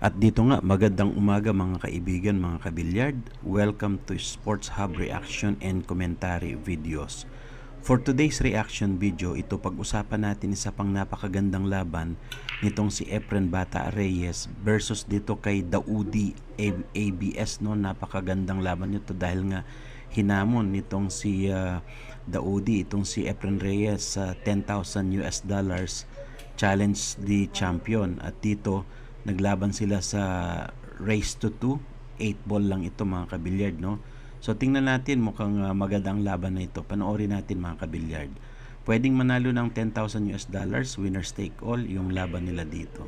At dito nga, magandang umaga mga kaibigan, mga kabilyard. Welcome to Sports Hub Reaction and Commentary Videos. For today's reaction video, ito pag-usapan natin isa pang napakagandang laban nitong si Efren Bata Reyes versus dito kay Daudi ABS. No? Napakagandang laban nito dahil nga hinamon nitong si Daudi, itong si Efren Reyes sa $10,000 challenge the champion. At dito naglaban sila sa race to 2, 8 ball lang ito mga kabilyard, no? So tingnan natin, mukhang magandang laban na ito. Panoorin natin mga kabilyard. Pwedeng manalo ng $10,000, winners take all yung laban nila dito.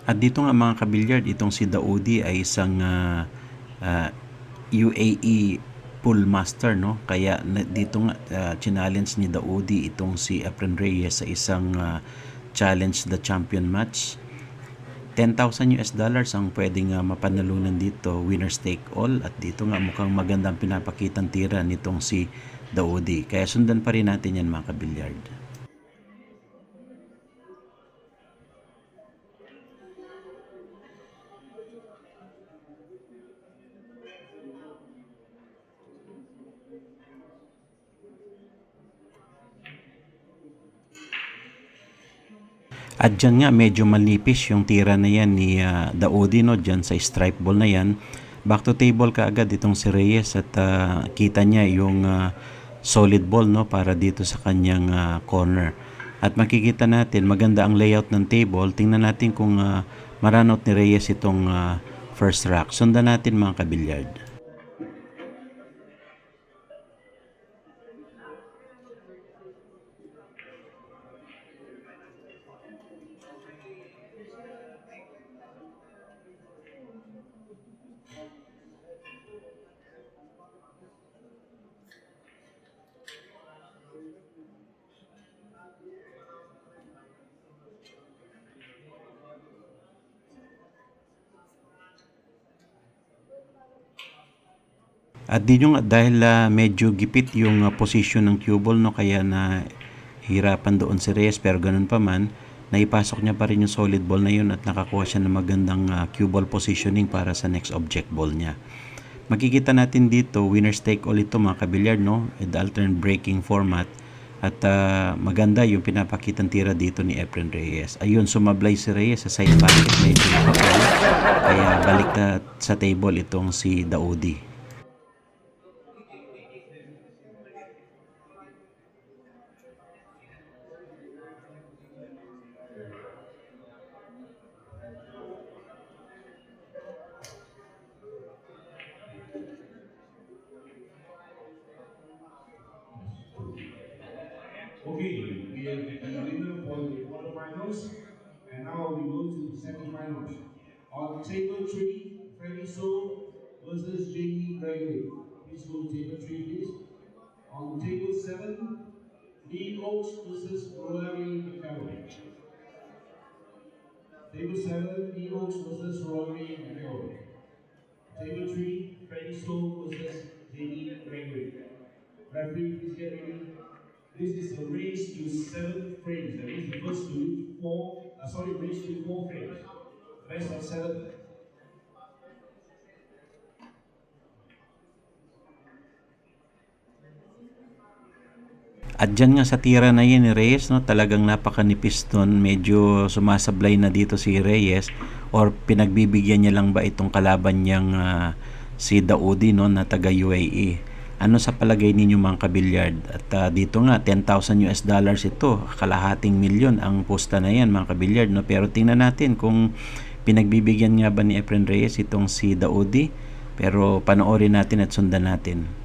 At dito nga mga kabilyard, itong si Daudi ay isang UAE pool master, no? Kaya dito nga challenge ni Daudi itong si Efren Reyes sa isang challenge the champion match. $10,000 ang pwedeng mapanalunan dito, winners take all. At dito nga mukhang magandang pinapakitang tira nitong si Daudi. Kaya sundan pa rin natin yan mga kabilyard. At dyan nga medyo malipis yung tira na yan ni Daudi, no? Dyan sa stripe ball na yan. Back to table ka agad itong si Reyes at kita niya yung solid ball, no? Para dito sa kanyang corner. At makikita natin maganda ang layout ng table. Tingnan natin kung maranout ni Reyes itong first rack. Sundan natin mga kabilyard. At di nyo nga dahil medyo gipit yung position ng cue ball, no? Kaya na hirapan doon si Reyes, pero ganun pa man, naipasok niya pa rin yung solid ball na yun at nakakuha siya ng magandang cue ball positioning para sa next object ball niya. Makikita natin dito, winners take all ito mga kabilyard, no? The alternate breaking format. At maganda yung pinapakitang tira dito ni Efren Reyes. Ayun, sumablay si Reyes sa side basket, medyo nakapal. Kaya balik na sa table itong si Daudi. Okay, we have the winner for the quarterfinals, and now we go to the semifinals. On table 3, Freddie So versus Jamie Gregory. Please go to table 3, please. On table 7, Lee Oaks versus Rory McElroy. Table 7, Lee Oaks versus Rory McElroy. Table 3, Freddie So versus Jamie Gregory. Referee, please get ready. This is a race to 7 frames. That means the first to reach race to 4 frames. Best of 7. At dyan nga sa tira na yun ni Reyes, no, talagang napakanipis nun. Medyo sumasablay na dito si Reyes, or pinagbibigyan niya lang ba itong kalaban niyang si Daudi, no, na taga UAE. Ano sa palagay ninyo mga kabilyard? At dito nga, $10,000 ito, kalahating milyon ang posta na yan mga kabilyard. No? Pero tingnan natin kung pinagbibigyan nga ba ni Efren Reyes itong si Daudi. Pero panoorin natin at sundan natin.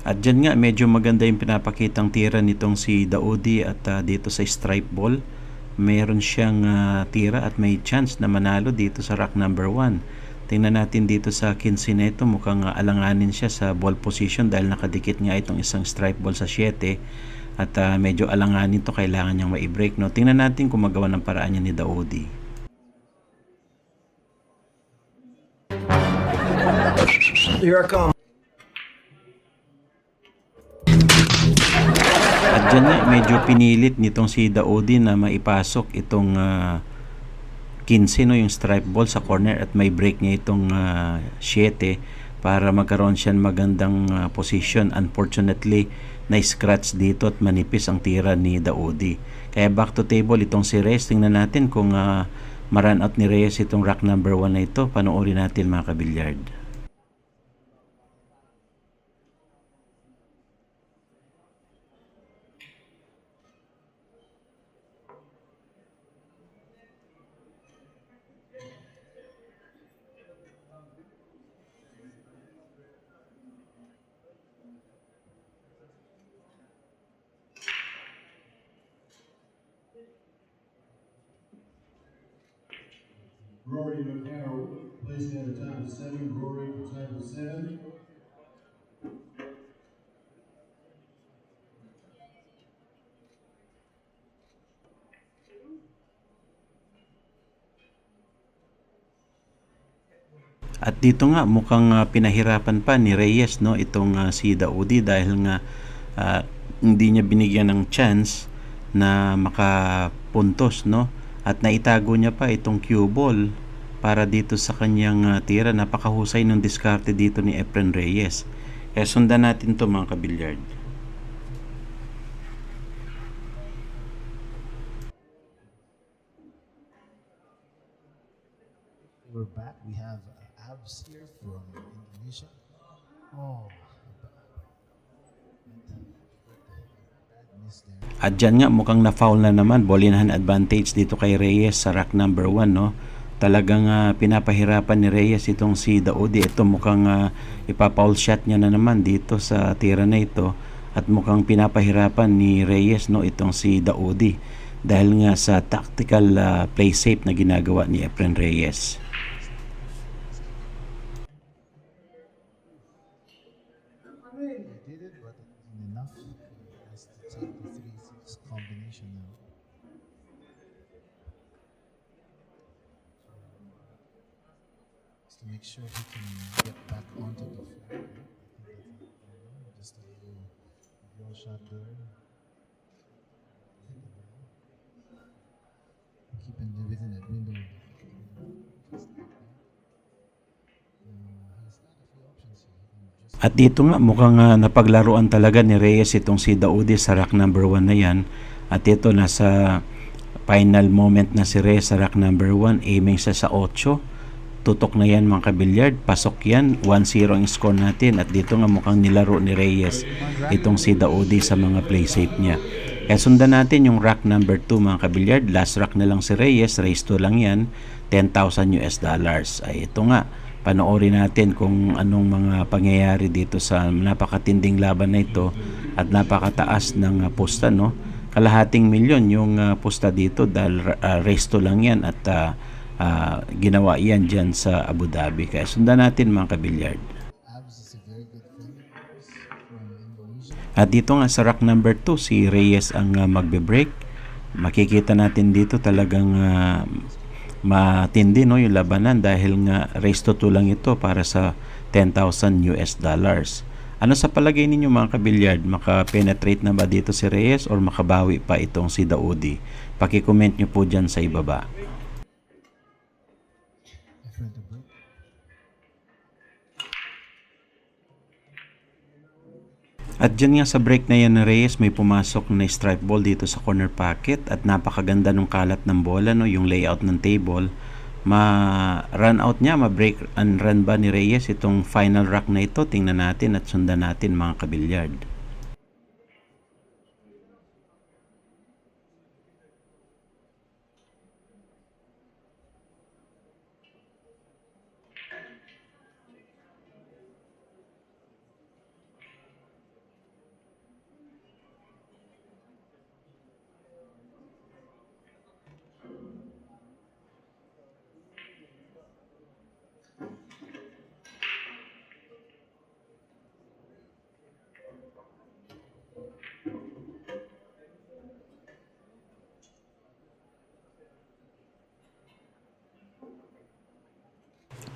At dyan nga, medyo maganda yung pinapakitang tira nitong si Daudi at dito sa stripe ball. Meron siyang tira at may chance na manalo dito sa rack number 1. Tingnan natin dito sa 15 na ito, mukhang alanganin siya sa ball position dahil nakadikit nga itong isang stripe ball sa 7. At medyo alanganin to, kailangan niyang ma-break. No? Tingnan natin kung magawa ng paraan niya ni Daudi. Here I come. At dyan nga, medyo pinilit nitong si Daudi na maipasok itong 15, no, yung stripe ball sa corner at may break niya itong 7 para magkaroon siya ng magandang position. Unfortunately, na-scratch dito at manipis ang tira ni Daudi. Kaya back to table itong si Reyes. Tingnan natin kung ma-run out ni Reyes itong rack number 1 na ito. Panoorin natin mga kabilyard. Rory McCarroll, placing at the time of 7. Rory for time of 7. At dito nga mukhang pinahirapan pa ni Reyes, no, itong si Daudi dahil nga hindi niya binigyan ng chance na makapuntos, no, at naitago niya pa itong cue ball para dito sa kanyang tira. Napakahusay ng diskarte dito ni Efren Reyes. Kaya sundan natin to mga kabilyard. We're back. We have Abs here from Indonesia. Oh, bad miss there. At dyan nga mukhang na-foul na naman, ball in hand advantage dito kay Reyes sa rack number 1, no. Talagang pinapahirapan ni Reyes itong si Daudi. Ito mukhang ipa-foul shot niya na naman dito sa tira na ito at mukhang pinapahirapan ni Reyes, no, itong si Daudi dahil nga sa tactical play safe na ginagawa ni Efren Reyes. He did it, but it wasn't enough. He has to take the 3-6 combination now. Just to make sure he can get back onto the floor. I think that's just a little draw shot there. Keeping it within that window. Just like that. He's got a few options here. He can just At dito nga mukhang napaglaruan talaga ni Reyes itong si Daudi sa rack number 1 na yan. At ito nasa final moment na si Reyes sa rack number 1, aiming sa 8. Tutok na yan mga kabilyard, pasok yan, 1-0 ang score natin. At dito nga mukhang nilaro ni Reyes itong si Daudi sa mga play safe niya. Kaya sundan natin yung rack number 2 mga kabilyard. Last rack na lang si Reyes, race 2 lang yan, $10,000. Ay ito nga, panoorin natin kung anong mga pangyayari dito sa napakatinding laban na ito at napakataas ng posta, no. Kalahating milyon yung posta dito dahil race 2 lang yan at ginawa yan dyan sa Abu Dhabi. Kaya sundan natin mga kabilyard. Abs is a very good friend from Indonesia. At dito nga sa rack number 2, si Reyes ang magbe-break. Makikita natin dito talagang matindi, no, yung labanan dahil nga race to 2 lang ito para sa $10,000. Ano sa palagay ninyo mga kabilyard? Maka-penetrate na ba dito si Reyes or makabawi pa itong si Daudi? Paki-comment nyo po dyan sa ibaba. Efren to break. At dyan nga sa break na yan ni Reyes, may pumasok na strike ball dito sa corner pocket at napakaganda nung kalat ng bola, no? Yung layout ng table. Ma-run out niya, ma-break and run ba ni Reyes itong final rack na ito? Tingnan natin at sundan natin mga kabilyard.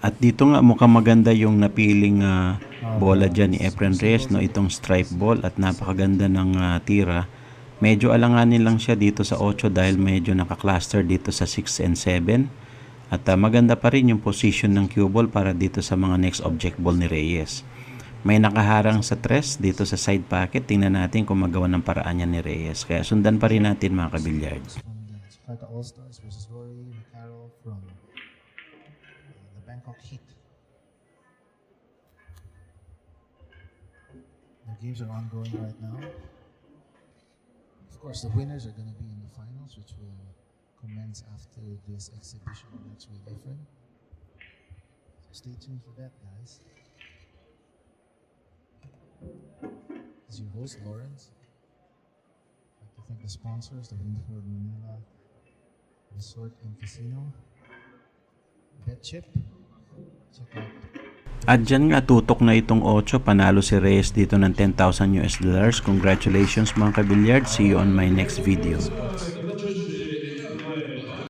At dito nga mukhang maganda yung napiling bola dyan ni Efren Reyes, no? Itong stripe ball at napakaganda ng tira. Medyo alanganin lang siya dito sa 8 dahil medyo nakakluster dito sa 6 and 7. At maganda pa rin yung position ng cue ball para dito sa mga next object ball ni Reyes. May nakaharang sa 3 dito sa side pocket. Tingnan natin kung magawa ng paraan yan ni Reyes. Kaya sundan pa rin natin mga kabilyard. From the Jakarta All-Stars versus Rory Macarroll from the Bangkok Heat. The games are ongoing right now. Of course, the winners are going to be in the finals, which will commence after this exhibition next week, Efren. So stay tuned for that, guys. This is your host, Lawrence. I'd like to thank the sponsors, the Windford Manila Resort and Casino, BetChip. Check out. At dyan nga tutok na itong 8, panalo si Reyes dito ng $10,000. Congratulations mga kabilyard. See you on my next video.